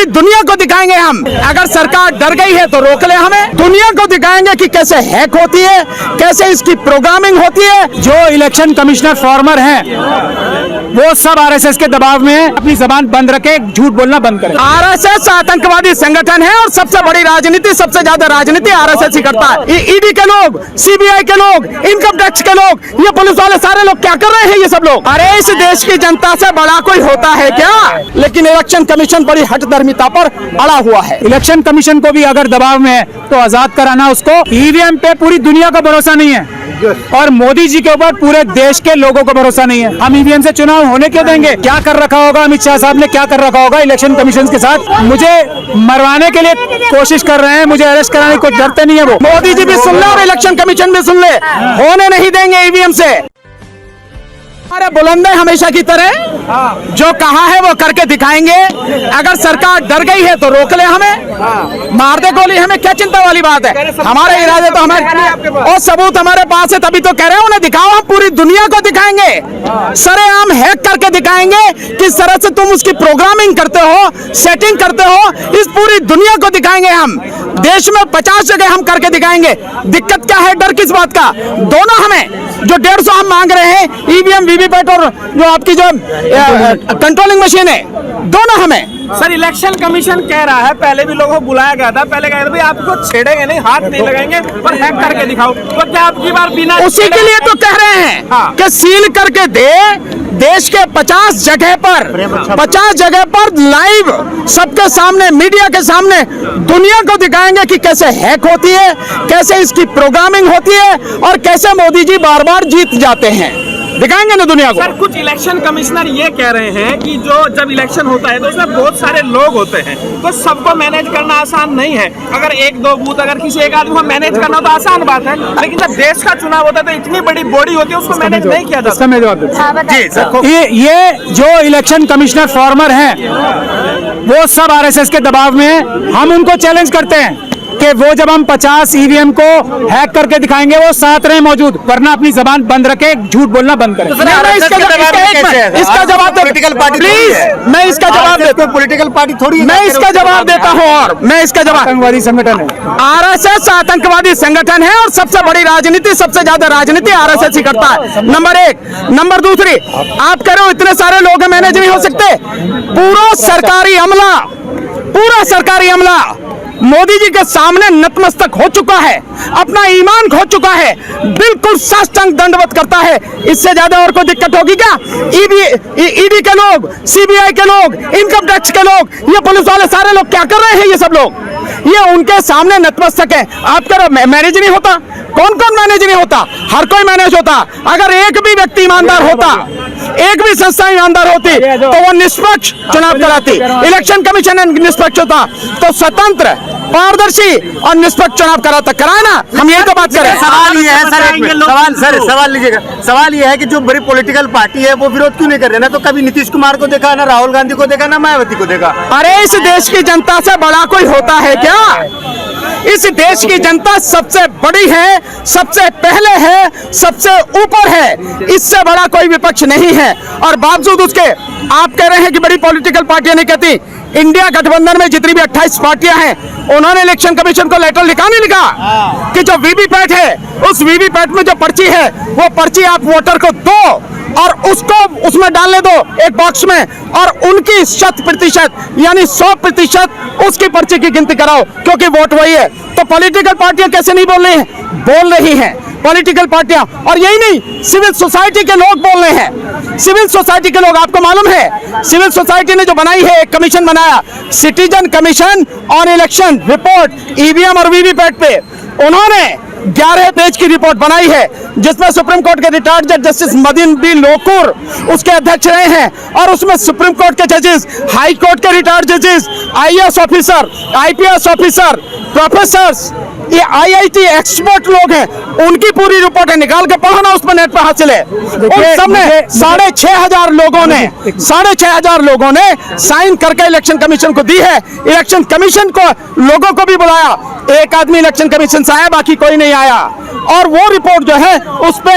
पूरी दुनिया को दिखाएंगे हम। अगर सरकार डर गई है तो रोक ले हमें। दुनिया को दिखाएंगे कि कैसे हैक होती है, कैसे इसकी प्रोग्रामिंग होती है। जो इलेक्शन कमिश्नर फॉर्मर हैं वो सब आरएसएस के दबाव में है। अपनी जबान बंद रखे, झूठ बोलना बंद करें। आरएसएस आतंकवादी संगठन है और सबसे बड़ी राजनीति, सबसे ज्यादा राजनीति आरएसएस ही करता है। ईडी के लोग, सीबीआई के लोग, इनकम टैक्स के लोग, ये पुलिस वाले सारे लोग क्या कर रहे हैं ये सब लोग? अरे इस देश की जनता से बड़ा कोई होता है क्या? लेकिन इलेक्शन कमीशन बड़ी हठधर्मिता पर अड़ा हुआ है। इलेक्शन कमीशन को भी अगर दबाव में है तो आजाद कराना उसको। ईवीएम पे पूरी दुनिया का भरोसा नहीं है और मोदी जी के ऊपर पूरे देश के लोगों को भरोसा नहीं है। हम ईवीएम से चुनाव होने क्यों देंगे? क्या कर रखा होगा अमित शाह साहब ने, क्या कर रखा होगा इलेक्शन कमीशन के साथ? मुझे मरवाने के लिए कोशिश कर रहे हैं, मुझे अरेस्ट कराने को डरते नहीं है वो। मोदी जी भी सुन ले और इलेक्शन कमीशन भी सुन ले, होने नहीं देंगे ईवीएम से। हमारे बुलंदे हमेशा की तरह जो कहा है वो करके दिखाएंगे। अगर सरकार डर गई है तो रोक ले हमें, मार दे गोली, हमें क्या चिंता वाली बात है? हमारे इरादे तो हमारे और सबूत हमारे पास है, तभी तो कह रहे हैं उन्हें दिखाओ, हम पूरी दुनिया को दिखाएंगे, सरेआम हैक करके दिखाएंगे किस तरह से तुम उसकी प्रोग्रामिंग करते हो, सेटिंग करते हो, इस पूरी दुनिया को दिखाएंगे हम। देश में 50 जगह हम करके दिखाएंगे। दिक्कत क्या है, डर किस बात का? दोनों हमें जो 150 हम मांग रहे हैं, ईवीएम, वीवीपैट और जो आपकी जो कंट्रोलिंग मशीन है, दोनों हमें। सर इलेक्शन कमीशन कह रहा है, पहले भी लोगों को बुलाया गया था, पहले कह रहे थे आपको छेड़ेंगे नहीं, हाथ नहीं लगाएंगे, पर हैक करके दिखाओ। तो क्या आपकी बार बिना उसी के लिए तो कह रहे हैं कि सील करके दे, देश के 50 जगह पर लाइव सबके सामने, मीडिया के सामने दुनिया को दिखाएंगे कि कैसे हैक होती है, कैसे इसकी प्रोग्रामिंग होती है और कैसे मोदी जी बार बार जीत जाते हैं। दिखाएंगे ना दुनिया को। सर कुछ इलेक्शन कमिश्नर ये कह रहे हैं कि जो जब इलेक्शन होता है तो उसमें बहुत सारे लोग होते हैं, तो सबको मैनेज करना आसान नहीं है। अगर एक दो बूथ, अगर किसी एक आदमी को मैनेज करना तो आसान बात है, लेकिन जब देश का चुनाव होता है तो इतनी बड़ी बॉडी होती है, उसको मैनेज नहीं किया जाता। मैं जवाब दूं। ये जो इलेक्शन कमिश्नर फॉर्मर हैं वो सब आरएसएस के दबाव में है। हम उनको चैलेंज करते हैं कि वो जब हम 50 ईवीएम को हैक करके दिखाएंगे वो साथ रहे मौजूद, वरना अपनी जबान बंद रखे, झूठ बोलना बंद करें। इसका जवाब पॉलिटिकल पार्टी प्लीज, मैं इसका जवाब देता हूँ। पॉलिटिकल पार्टी थोड़ी, मैं इसका जवाब देता हूँ और मैं इसका जवाब, आतंकवादी संगठन है आरएसएस, आतंकवादी संगठन है और सबसे बड़ी राजनीति, सबसे ज्यादा राजनीति आरएसएस ही करता है। नंबर एक। नंबर दूसरी, आप कह रहे हो इतने सारे लोग मैनेज नहीं हो सकते। पूरा सरकारी अमला मोदी जी के सामने नतमस्तक हो चुका है, अपना ईमान खो चुका है, बिल्कुल साष्टांग दंडवत करता है। इससे ज्यादा और कोई दिक्कत होगी क्या? ईडी के लोग, सीबीआई के लोग, इनकम टैक्स के लोग, ये पुलिस वाले सारे लोग क्या कर रहे हैं ये सब लोग? ये उनके सामने नतमस्तक है। आप करो मैनेज नहीं होता, कौन कौन मैनेज नहीं होता? हर कोई मैनेज होता। अगर एक भी व्यक्ति ईमानदार होता, एक भी संस्था ईमानदार होती तो वो निष्पक्ष चुनाव कराती। इलेक्शन कमीशन निष्पक्ष होता तो स्वतंत्र, पारदर्शी और निष्पक्ष चुनाव कराता। कराए ना, हम यही तो बात करें। सवाल ये है सर, सवाल लीजिएगा। सवाल ये है कि जो बड़ी पॉलिटिकल पार्टी है वो विरोध क्यों नहीं कर रहे? ना तो कभी नीतीश कुमार को देखा, ना राहुल गांधी को देखा, ना मायावती को देखा। अरे इस देश की जनता से बड़ा कोई होता है क्या? इस देश की जनता सबसे बड़ी है, सबसे पहले है, सबसे ऊपर है। इससे बड़ा कोई विपक्ष नहीं है। और बावजूद उसके आप कह रहे हैं कि बड़ी पॉलिटिकल पार्टियां नहीं कहती। इंडिया गठबंधन में जितनी भी 28 पार्टियां हैं, उन्होंने इलेक्शन कमीशन को लेटर लिखा नहीं लिखा कि जो वीवीपैट है, उस वीवीपैट में जो पर्ची है, वो पर्ची आप वोटर को दो और उसको उसमें डालने दो एक बॉक्स में, और उनकी 100% यानी 100% उसकी पर्ची की गिनती कराओ, क्योंकि वोट वही है। तो पॉलिटिकल पार्टियां कैसे नहीं बोल रही हैं? बोल रही हैं पॉलिटिकल पार्टियां। और यही नहीं, सिविल सोसाइटी के लोग बोल रहे हैं। सिविल सोसाइटी के लोग, आपको मालूम है सिविल सोसाइटी ने जो बनाई है, एक कमीशन बनाया, citizen commission on election report EVM और वीवीपैट पे, उन्होंने 11 पेज की रिपोर्ट बनाई है, जिसमें सुप्रीम कोर्ट के रिटायर्ड जज जस्टिस मदीन बी लोकुर उसके अध्यक्ष रहे हैं, और उसमें सुप्रीम कोर्ट के जजेस, हाई कोर्ट के रिटायर्ड जजेस, IAS officer, IPS officer, professors, ये आईआईटी एक्सपर्ट लोग हैं, उनकी पूरी रिपोर्ट है। निकाल के पढ़ो ना, उसमें नेट पर हासिल है। उन सबने 6,500 लोगों ने साइन करके इलेक्शन कमीशन को दी है। इलेक्शन कमीशन को लोगों को भी बुलाया, एक आदमी इलेक्शन कमीशन से आया, बाकी कोई नहीं आया। और वो रिपोर्ट जो है उस पे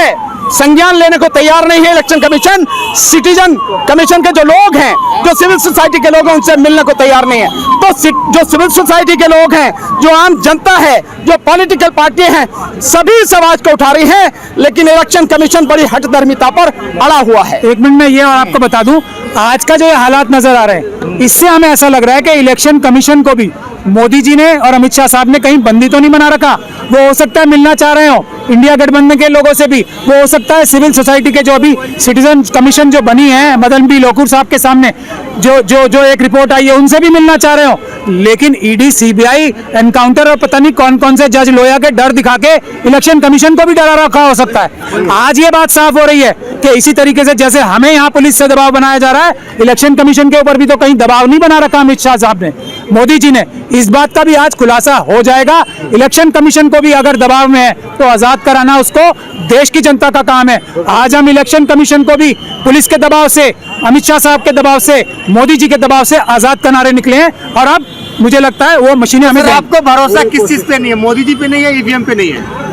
संज्ञान लेने को तैयार नहीं है इलेक्शन कमीशन। सिटीजन कमीशन के जो लोग हैं, जो सिविल सोसाइटी के लोग हैं, उनसे मिलने को तैयार नहीं है। तो जो सिविल सोसाइटी के लोग हैं, जो आम जनता है, जो पॉलिटिकल पार्टी हैं, सभी इस आवाज को उठा रही है, लेकिन इलेक्शन कमीशन बड़ी हठधर्मिता पर अड़ा हुआ है। एक मिनट में ये और आपको बता दूं, आज का जो ये हालात नजर आ रहे हैं, इससे हमें ऐसा लग रहा है कि इलेक्शन कमीशन को भी मोदी जी ने और अमित शाह साहब ने कहीं बंदी तो नहीं बना रखा। वो हो सकता है मिलना चाह रहे हो इंडिया गठबंधन के लोगों से भी, वो हो सकता है सिविल सोसाइटी के जो अभी सिटीजन कमीशन जो बनी है मदन बी लोकुर साहब के सामने जो एक रिपोर्ट आई है, उनसे भी मिलना चाह रहे हो। लेकिन ईडी, सीबीआई, एनकाउंटर और पता नहीं कौन कौन से जज लोया के डर दिखा के इलेक्शन कमीशन को भी डरा रखा हो सकता है। आज ये बात साफ हो रही है कि इसी तरीके से जैसे हमें यहाँ पुलिस से दबाव बनाया जा रहा है, इलेक्शन कमीशन के ऊपर भी तो कहीं दबाव नहीं बना रखा अमित शाह साहब ने, मोदी जी ने। इस बात का भी आज खुलासा हो जाएगा। इलेक्शन कमीशन को भी अगर दबाव में है तो आजाद कराना उसको देश की जनता का काम है। आज हम इलेक्शन कमीशन को भी पुलिस के दबाव से, अमित शाह साहब के दबाव से, मोदी जी के दबाव से आजाद कराने निकले हैं। और अब मुझे लगता है वो मशीनें हमें आपको भरोसा किस चीज पे नहीं है? मोदी जी पे नहीं है, ईवीएम पे नहीं है?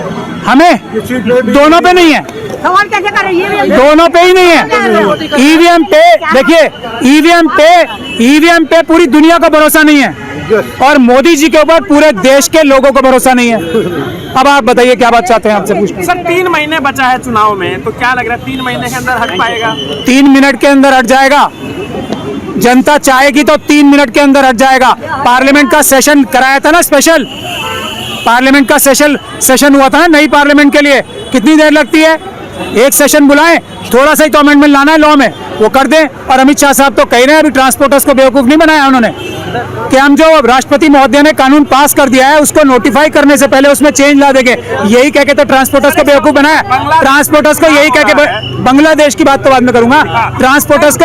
हमें दोनों पे नहीं है, सवाल कैसे कर रही है? दोनों पे ही नहीं है। ईवीएम पे देखिए, ईवीएम पे पूरी दुनिया का भरोसा नहीं है और मोदी जी के ऊपर पूरे देश के लोगों को भरोसा नहीं है। अब आप बताइए क्या बात चाहते हैं, आपसे पूछते। सर 3 महीने बचा है चुनाव में, तो क्या लग रहा है 3 महीने के अंदर हट पाएगा? 3 मिनट के अंदर हट जाएगा। जनता चाहेगी तो 3 मिनट के अंदर हट जाएगा। पार्लियामेंट का सेशन कराया था ना, स्पेशल पार्लियामेंट का सेशन हुआ था ना नई पार्लियामेंट के लिए। कितनी देर लगती है? एक सेशन बुलाएं, थोड़ा सा ही तो अमेंडमेंट लाना है लॉ में, वो कर दें। और अमित शाह साहब तो कह रहे हैं अभी ट्रांसपोर्टर्स को बेवकूफ नहीं बनाया उन्होंने, कि हम जो राष्ट्रपति महोदय ने कानून पास कर दिया है उसको नोटिफाई करने से पहले उसमें चेंज ला देंगे। यही कह के तो ट्रांसपोर्टर्स को बेवकूफ बनाया। ट्रांसपोर्टर्स को यही कह के, बांग्लादेश की बात तो बाद में करूंगा, ट्रांसपोर्टर्स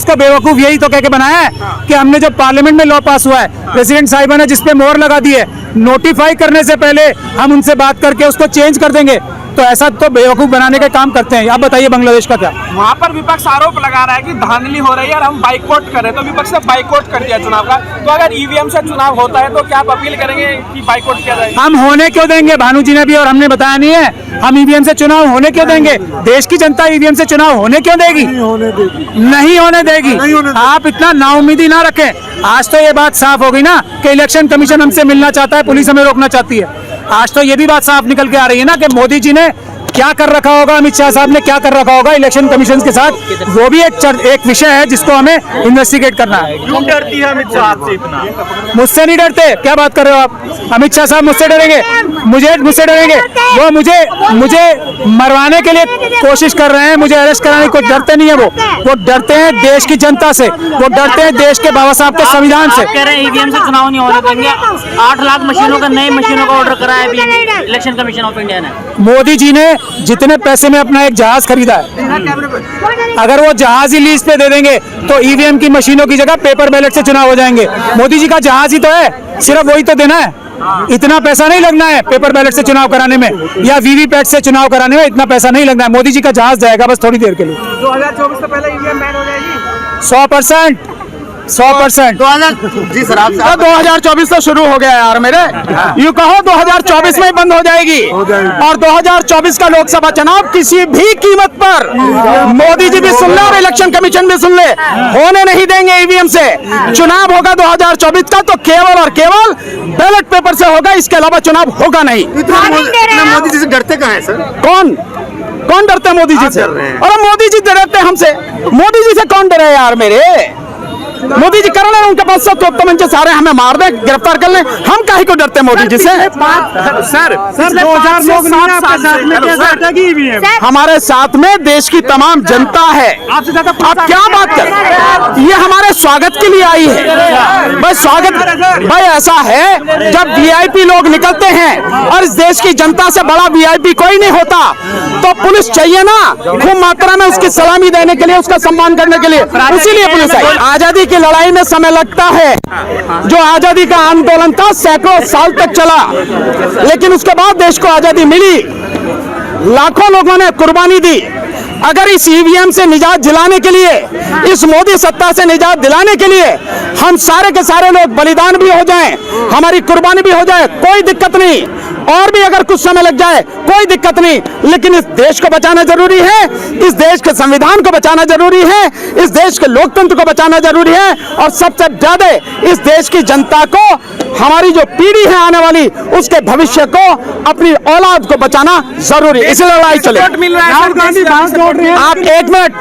को बेवकूफ यही तो कह के बनाया है कि हमने जो पार्लियामेंट में लॉ पास हुआ है, प्रेसिडेंट साहिबा ने जिसपे मोहर लगा दी है, नोटिफाई करने से पहले हम उनसे बात करके उसको चेंज कर देंगे। तो ऐसा तो बेवकूफ बनाने का काम करते हैं। आप बताइए बांग्लादेश का क्या? वहाँ पर विपक्ष आरोप लगा रहा है कि धांधली हो रही है और हम बाइकआउट कर रहे हैं, तो विपक्ष ने बाइकआउट कर दिया चुनाव का। तो अगर ईवीएम से चुनाव होता है तो क्या आप अपील करेंगे कि बाइकआउट किया जाए? हम होने क्यों देंगे? भानु जी ने भी और हमने बताया नहीं है, हम ईवीएम से चुनाव होने क्यों देंगे? देश की जनता ईवीएम से चुनाव होने क्यों देगी? नहीं होने देगी। आप इतना नाउम्मीदी ना रखें। आज तो ये बात साफ हो गई ना कि इलेक्शन कमीशन हमसे मिलना चाहता है, पुलिस हमें रोकना चाहती है। आज तो ये भी बात साफ निकल के आ रही है ना कि मोदी जी ने क्या कर रखा होगा, अमित शाह साहब ने क्या कर रखा होगा इलेक्शन कमीशन के साथ। वो भी एक विषय है जिसको हमें इन्वेस्टिगेट करना है। क्यों डरती है अमित शाह आपसे इतना? मुझसे नहीं डरते। क्या बात कर रहे हो आप? अमित शाह साहब मुझसे डरेंगे? मुझसे डरेंगे? वो मुझे मरवाने के लिए कोशिश कर रहे हैं, मुझे अरेस्ट कराने को डरते नहीं है। वो डरते हैं देश की जनता से, वो डरते हैं देश के बाबा साहब के संविधान से। कह रहे हैं ईवीएम से चुनाव नहीं होने देंगे। 8 लाख मशीनों का, नई मशीनों का ऑर्डर कराया है इलेक्शन कमीशन ऑफ इंडिया ने। मोदी जी ने जितने पैसे में अपना एक जहाज खरीदा है, अगर वो जहाज ही लीज पे दे देंगे तो ईवीएम की मशीनों की जगह पेपर बैलेट से चुनाव हो जाएंगे। मोदी जी का जहाज ही तो है, सिर्फ वही तो देना है। इतना पैसा नहीं लगना है पेपर बैलेट से चुनाव कराने में या वीवीपैट से चुनाव कराने में, इतना पैसा नहीं लगना है। मोदी जी का जहाज जाएगा बस थोड़ी देर के लिए। 2024 से पहले ईवीएम बैन हो जाएगी? 100%। जी सर, आप 2024 तो शुरू हो गया यार मेरे, यूं कहो 2024 में ही बंद हो जाएगी। और 2024 का लोकसभा चुनाव किसी भी कीमत पर, मोदी जी भी सुन ले और इलेक्शन कमीशन भी सुन ले, होने नहीं देंगे ईवीएम से। चुनाव होगा 2024 का तो केवल और केवल बैलेट पेपर से होगा, इसके अलावा चुनाव होगा नहीं। मोदी जी से डरते कहाँ है सर? कौन डरते हैं मोदी जी से? और मोदी जी डरते हैं हमसे? मोदी जी से कौन डरे यार मेरे? मोदी जी कर रहे, उनके पास सब तो मंच सारे, हमें मार दे, गिरफ्तार कर ले, हम काहे को डरते हैं मोदी जी से? सर 2000 लोग हमारे साथ में देश की तमाम जनता है। आप क्या बात कर, ये हमारे स्वागत के लिए आई है। बस स्वागत भाई ऐसा है, जब वीआईपी लोग निकलते हैं और इस देश की जनता से बड़ा वीआईपी कोई नहीं होता, तो पुलिस चाहिए ना खूब मात्रा में उसकी सलामी देने के लिए, उसका सम्मान करने के लिए, इसीलिए पुलिस आई। आजादी की लड़ाई में समय लगता है, जो आजादी का आंदोलन था सैकड़ों साल तक चला, लेकिन उसके बाद देश को आजादी मिली, लाखों लोगों ने कुर्बानी दी। अगर इस ईवीएम से निजात दिलाने के लिए, इस मोदी सत्ता से निजात दिलाने के लिए हम सारे के सारे लोग बलिदान भी हो जाएं, हमारी कुर्बानी भी हो जाए, कोई दिक्कत नहीं। और भी अगर कुछ समय लग जाए कोई दिक्कत नहीं, लेकिन इस देश को बचाना जरूरी है, इस देश के संविधान को बचाना जरूरी है, इस देश के लोकतंत्र को बचाना जरूरी है, और सबसे ज्यादा इस देश की जनता को, हमारी जो पीढ़ी है आने वाली, उसके भविष्य को, अपनी औलाद को बचाना जरूरी है। इसलिए लड़ाई चले। सपोर्ट मिल रहा है राहुल गांधी बांस जोड़ रहे हैं। आप एक मिनट,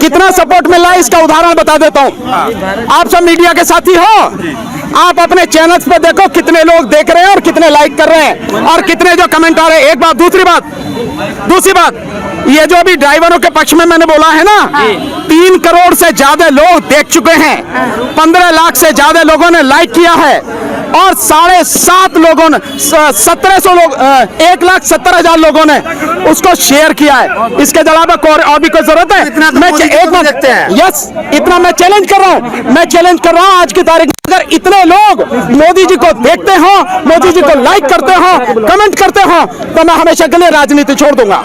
कितना सपोर्ट मिल रहा है इसका उदाहरण बता देता हूं। आप सब मीडिया के साथी हो, आप अपने चैनल्स पे देखो कितने लोग देख रहे हैं और कितने लाइक कर रहे हैं और कितने जो कमेंट आ रहे हैं। एक बात, दूसरी बात, ये जो अभी ड्राइवरों के पक्ष में मैंने बोला है ना, 3 करोड़ से ज्यादा लोग देख चुके हैं, 15 लाख से ज्यादा लोगों ने लाइक किया है, और 7.5 लोगों ने, 1700 लोग, 1,70,000 लोगों ने उसको शेयर किया है। इसके अलावा और भी कोई जरूरत है? इतना तो मैं मोदी जी एक को बात देखते हैं। यस, इतना मैं चैलेंज कर रहा हूं आज की तारीख में, अगर इतने लोग मोदी जी को देखते हो, मोदी जी को लाइक करते हो, कमेंट करते हो, तो मैं हमेशा के लिए राजनीति छोड़ दूंगा।